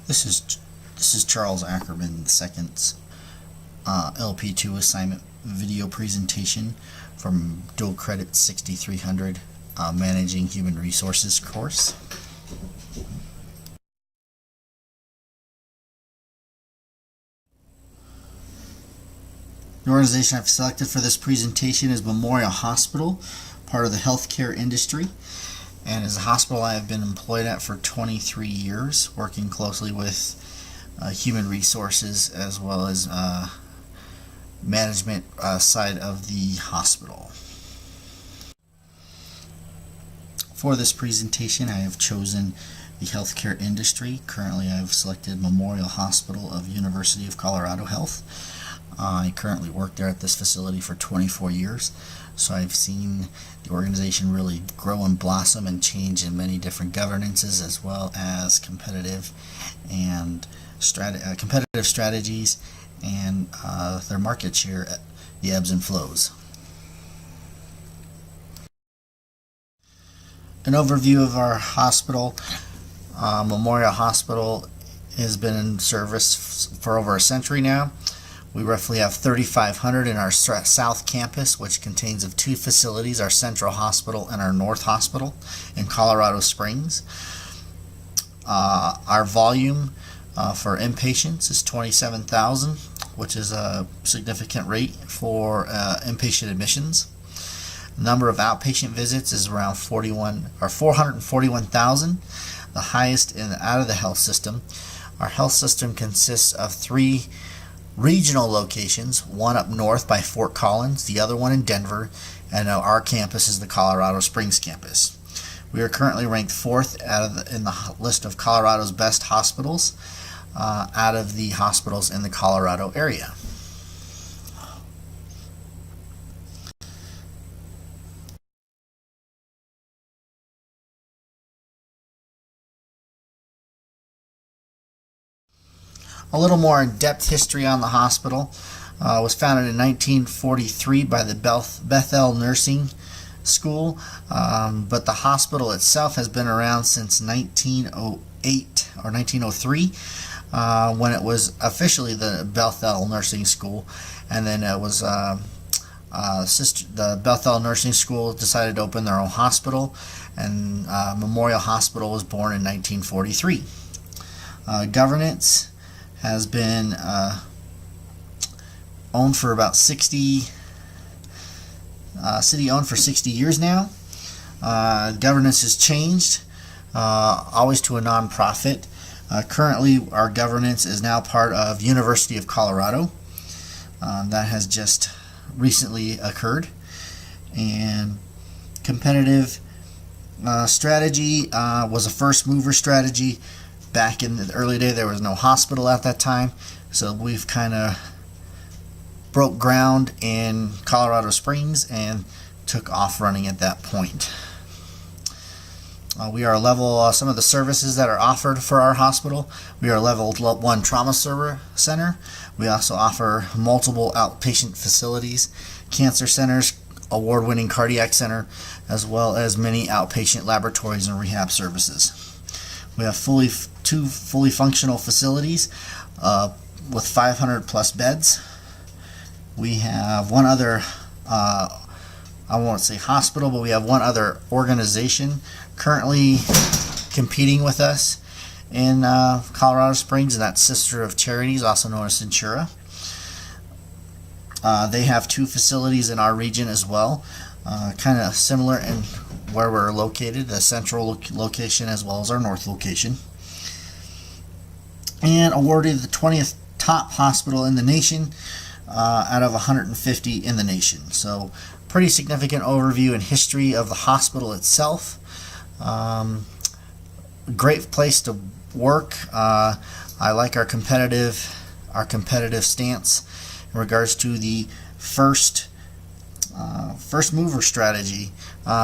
This is Charles Ackerman II's LP2 assignment video presentation from Dual Credit 6300 Managing Human Resources course. The organization I've selected for this presentation is Memorial Hospital, part of the healthcare industry, and is a hospital I have been employed at for 23 years, working closely with human resources as well as management side of the hospital. For this presentation, I have chosen the healthcare industry. Currently, I have selected Memorial Hospital of University of Colorado Health. I currently work there at this facility for 24 years, so I've seen the organization really grow and blossom and change in many different governances, as well as competitive strategies and their market share, the ebbs and flows. An overview of our hospital. Memorial Hospital has been in service for over a century now. We roughly have 3,500 in our South Campus, which contains of two facilities, our Central Hospital and our North Hospital in Colorado Springs. Our volume for inpatients is 27,000, which is a significant rate for inpatient admissions. Number of outpatient visits is around 441,000, the highest out of the health system. Our health system consists of 3 regional locations, one up north by Fort Collins, the other one in Denver, and our campus is the Colorado Springs campus. We are currently ranked 4th in the list of Colorado's best hospitals out of the hospitals in the Colorado area. A little more in-depth history on the hospital. Was founded in 1943 by the Bethel Nursing School, but the hospital itself has been around since 1908 or 1903, when it was officially the Bethel Nursing School, and then it was the Bethel Nursing School decided to open their own hospital, and Memorial Hospital was born in 1943. Governance has been owned for about 60 city-owned for 60 years now. Governance has changed, always to a nonprofit. Currently, our governance is now part of University of Colorado. That has just recently occurred. And competitive strategy was a first mover strategy. Back in the early day, there was no hospital at that time, so we've kind of broke ground in Colorado Springs and took off running at that point. We are level, some of the services that are offered for our hospital, we are level 1 trauma center. We also offer multiple outpatient facilities, cancer centers, award-winning cardiac center, as well as many outpatient laboratories and rehab services. We have 2 fully functional facilities with 500 plus beds. We have one other, I won't say hospital, but we have one other organization currently competing with us in Colorado Springs, and that's Sister of Charities, also known as Centura. They have 2 facilities in our region as well, kind of similar in where we're located, the central location as well as our north location. And awarded the 20th top hospital in the nation out of 150 in the nation. So pretty significant overview and history of the hospital itself. Great place to work. I like our competitive stance in regards to the first mover strategy.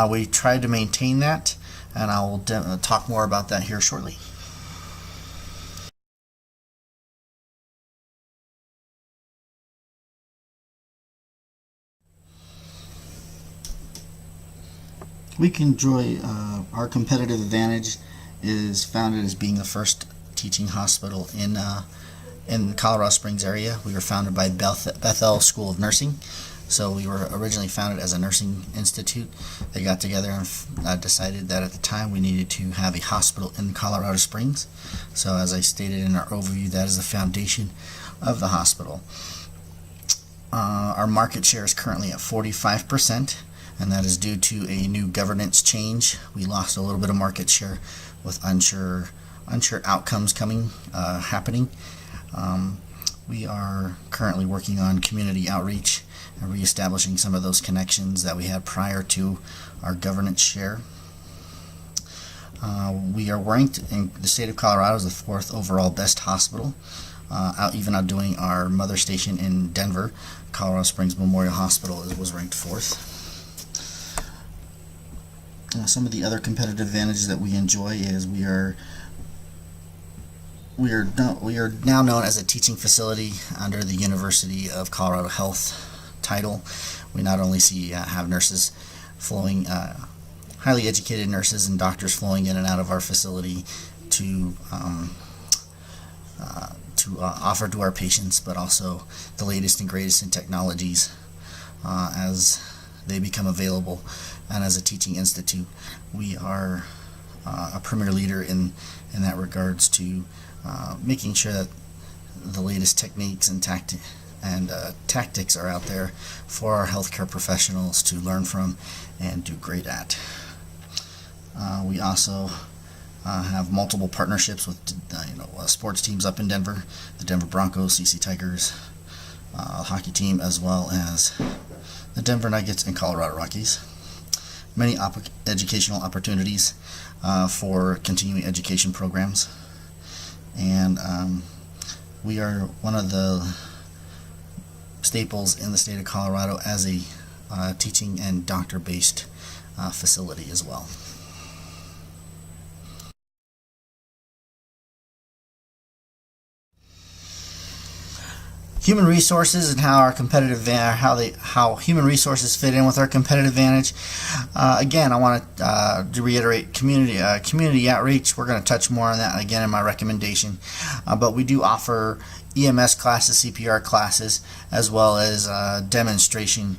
We tried to maintain that, and I will talk more about that here shortly. We can enjoy our competitive advantage is founded as being the first teaching hospital in Colorado Springs area. We were founded by Bethel School of Nursing. So we were originally founded as a nursing institute. They got together and decided that at the time we needed to have a hospital in Colorado Springs. So as I stated in our overview, that is the foundation of the hospital. Our market share is currently at 45%, and that is due to a new governance change. We lost a little bit of market share with unsure outcomes happening. We are currently working on community outreach and reestablishing some of those connections that we had prior to our governance share. We are ranked in the state of Colorado as the 4th overall best hospital, even outdoing our mother station in Denver. Colorado Springs Memorial Hospital was ranked 4th. Some of the other competitive advantages that we enjoy is we are now known as a teaching facility under the University of Colorado Health title. We not only have nurses flowing, highly educated nurses and doctors flowing in and out of our facility to offer to our patients, but also the latest and greatest in technologies as they become available. And as a teaching institute, we are a premier leader in that regards to making sure that the latest techniques and tactics are out there for our healthcare professionals to learn from and do great at. We also have multiple partnerships with sports teams up in Denver, the Denver Broncos, CC Tigers, hockey team, as well as the Denver Nuggets and Colorado Rockies. Many educational opportunities for continuing education programs, and we are one of the staples in the state of Colorado as a teaching and doctor-based facility as well. Human resources and how human resources fit in with our competitive advantage. Again, I want to reiterate community outreach. We're going to touch more on that again in my recommendation, but we do offer EMS classes, CPR classes, as well as demonstration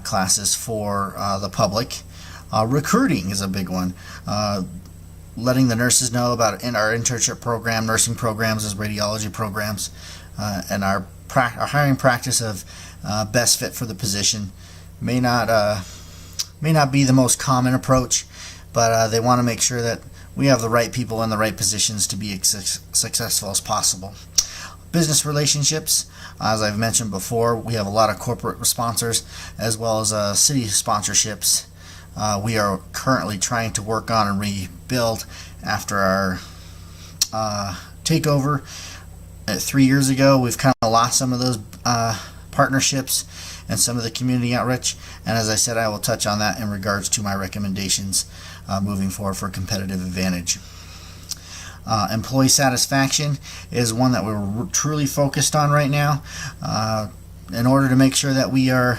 classes for the public. Recruiting is a big one. Letting the nurses know about our internship program, nursing programs, as radiology programs, and our hiring practice of best fit for the position may not be the most common approach, but they want to make sure that we have the right people in the right positions to be as successful as possible. Business relationships, as I've mentioned before, we have a lot of corporate sponsors as well as city sponsorships. We are currently trying to work on and rebuild after our takeover 3 years ago. We've kind of lost some of those partnerships and some of the community outreach, and as I said, I will touch on that in regards to my recommendations moving forward for competitive advantage. Employee satisfaction is one that we're truly focused on right now. In order to make sure that we are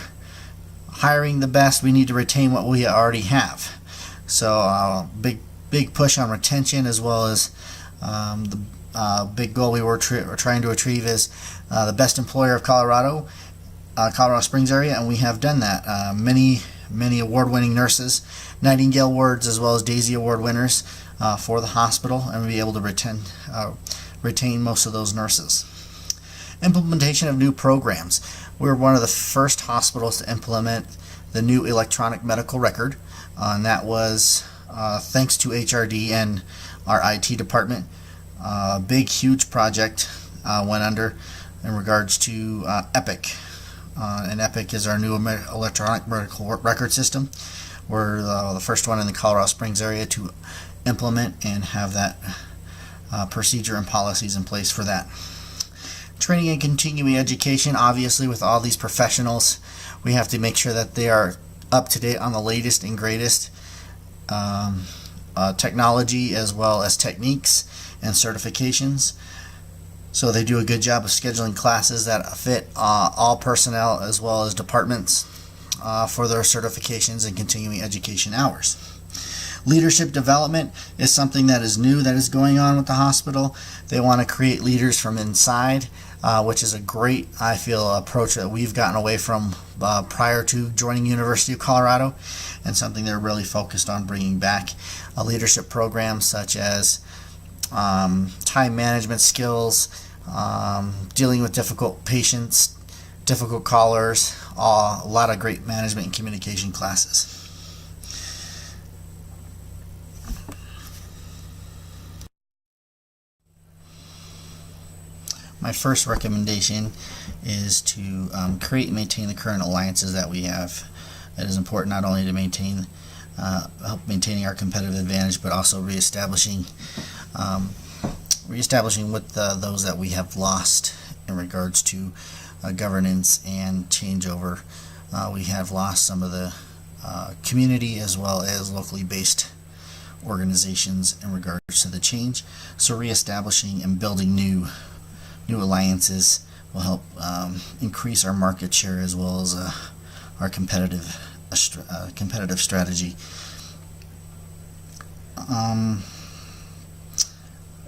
hiring the best, we need to retain what we already have. So big push on retention, as well as the big goal we were trying to achieve is the best employer of Colorado Springs area, and we have done that. Many award-winning nurses, Nightingale Awards as well as Daisy Award winners for the hospital, and we'll be able to retain most of those nurses. Implementation of new programs. We're one of the first hospitals to implement the new electronic medical record, and that was thanks to HRD and our IT department. Big, huge project went under in regards to Epic. And Epic is our new electronic medical record system. We're the first one in the Colorado Springs area to implement and have that procedure and policies in place for that. Training and continuing education, obviously with all these professionals, we have to make sure that they are up to date on the latest and greatest technology as well as techniques and certifications. So they do a good job of scheduling classes that fit all personnel as well as departments for their certifications and continuing education hours. Leadership development is something that is new that is going on with the hospital. They want to create leaders from inside, which is a great, I feel, approach that we've gotten away from prior to joining University of Colorado, and something they're really focused on bringing back. Leadership programs such as time management skills, dealing with difficult patients, difficult callers, a lot of great management and communication classes. My first recommendation is to create and maintain the current alliances that we have. It is important not only to help maintaining our competitive advantage, but also reestablishing with those that we have lost in regards to governance and changeover. We have lost some of the community as well as locally based organizations in regards to the change. So reestablishing and building new alliances will help increase our market share as well as our competitive strategy.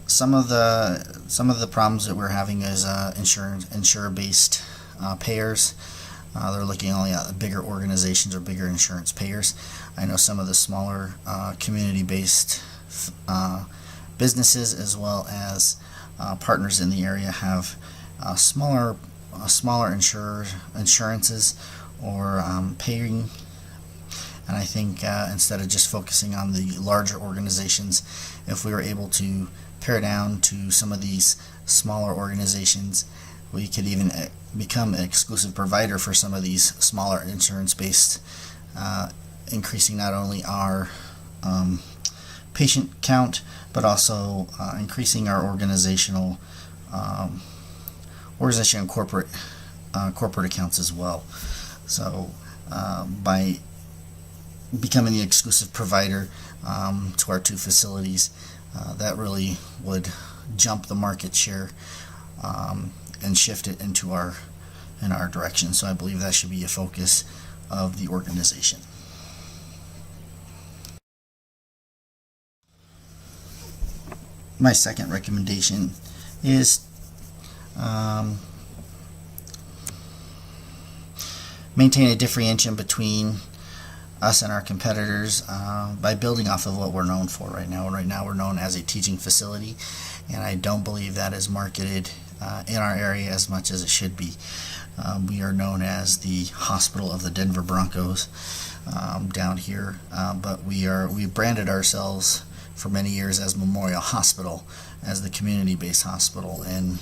Some of the problems that we're having is insurer-based payers. They're looking only at bigger organizations or bigger insurance payers. I know some of the smaller community-based businesses as well as partners in the area have smaller insurances or paying. And I think instead of just focusing on the larger organizations, if we were able to pare down to some of these smaller organizations, we could even become an exclusive provider for some of these smaller insurance-based, increasing not only our patient count, but also increasing our organization and corporate accounts as well. So by becoming the exclusive provider to our two facilities, that really would jump the market share and shift it in our direction. So I believe that should be a focus of the organization. My second recommendation is maintain a differentiation between us and our competitors by building off of what we're known for right now. Right now we're known as a teaching facility, and I don't believe that is marketed in our area as much as it should be. We are known as the hospital of the Denver Broncos down here, but we branded ourselves for many years as Memorial Hospital, as the community-based hospital, and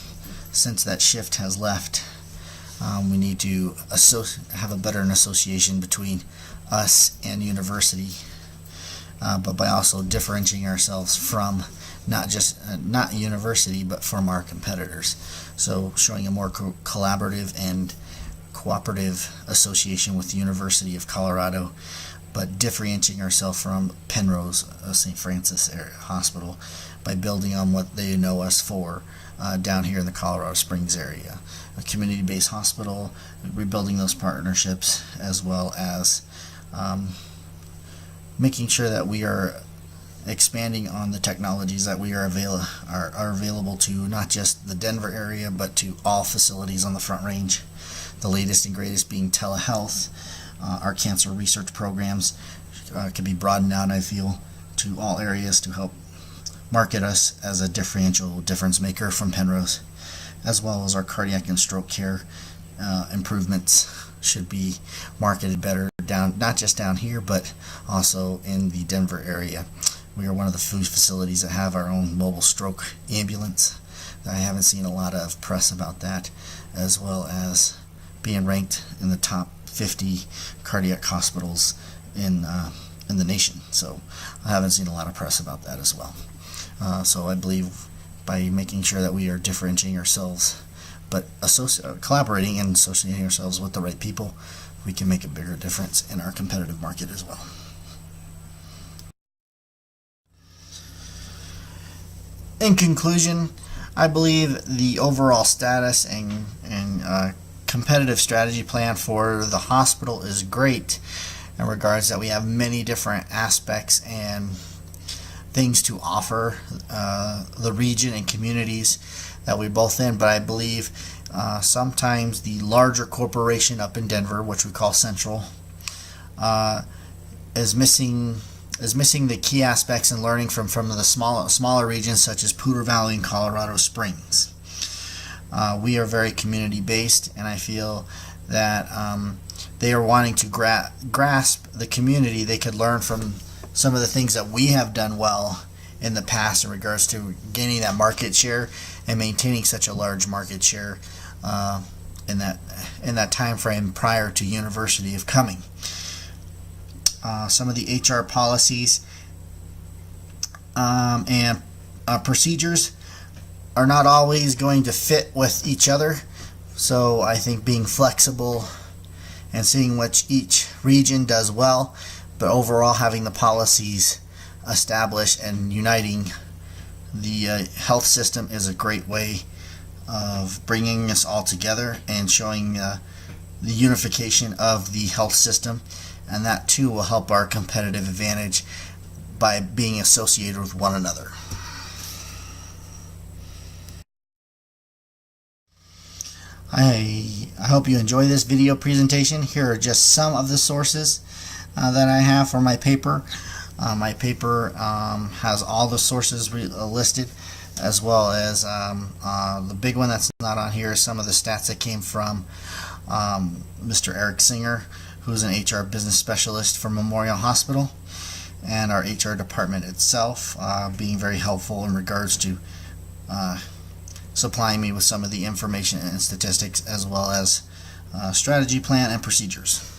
since that shift has left, we need to have a better association between us and university, but by also differentiating ourselves from not university, but from our competitors. So showing a more collaborative and cooperative association with the University of Colorado, but differentiating ourselves from Penrose St. Francis Hospital by building on what they know us for down here in the Colorado Springs area. A community-based hospital, rebuilding those partnerships, as well as making sure that we are expanding on the technologies that we are available to not just the Denver area, but to all facilities on the Front Range. The latest and greatest being telehealth. Our cancer research programs can be broadened out, I feel, to all areas to help market us as a difference maker from Penrose, as well as our cardiac and stroke care improvements should be marketed better not just down here, but also in the Denver area. We are one of the few facilities that have our own mobile stroke ambulance. I haven't seen a lot of press about that, as well as being ranked in the top 50 cardiac hospitals in the nation. So I haven't seen a lot of press about that as well. So I believe by making sure that we are differentiating ourselves, but collaborating and associating ourselves with the right people, we can make a bigger difference in our competitive market as well. In conclusion, I believe the overall status and competitive strategy plan for the hospital is great. in regards that we have many different aspects and things to offer the region and communities that we're both in. But I believe sometimes the larger corporation up in Denver, which we call Central, is missing the key aspects and learning from the smaller regions such as Poudre Valley and Colorado Springs. We are very community based, and I feel that they are wanting to grasp the community. They could learn from some of the things that we have done well in the past in regards to gaining that market share and maintaining such a large market share in that time frame prior to University of coming. Some of the HR policies and procedures are not always going to fit with each other, so I think being flexible and seeing what each region does well, but overall having the policies established and uniting the health system is a great way of bringing us all together and showing the unification of the health system, and that too will help our competitive advantage by being associated with one another. I hope you enjoy this video presentation. Here are just some of the sources that I have for my paper. My paper has all the sources listed, as well as the big one that's not on here is some of the stats that came from Mr. Eric Singer, who's an HR business specialist for Memorial Hospital, and our HR department itself being very helpful in regards to supplying me with some of the information and statistics, as well as strategy plan and procedures.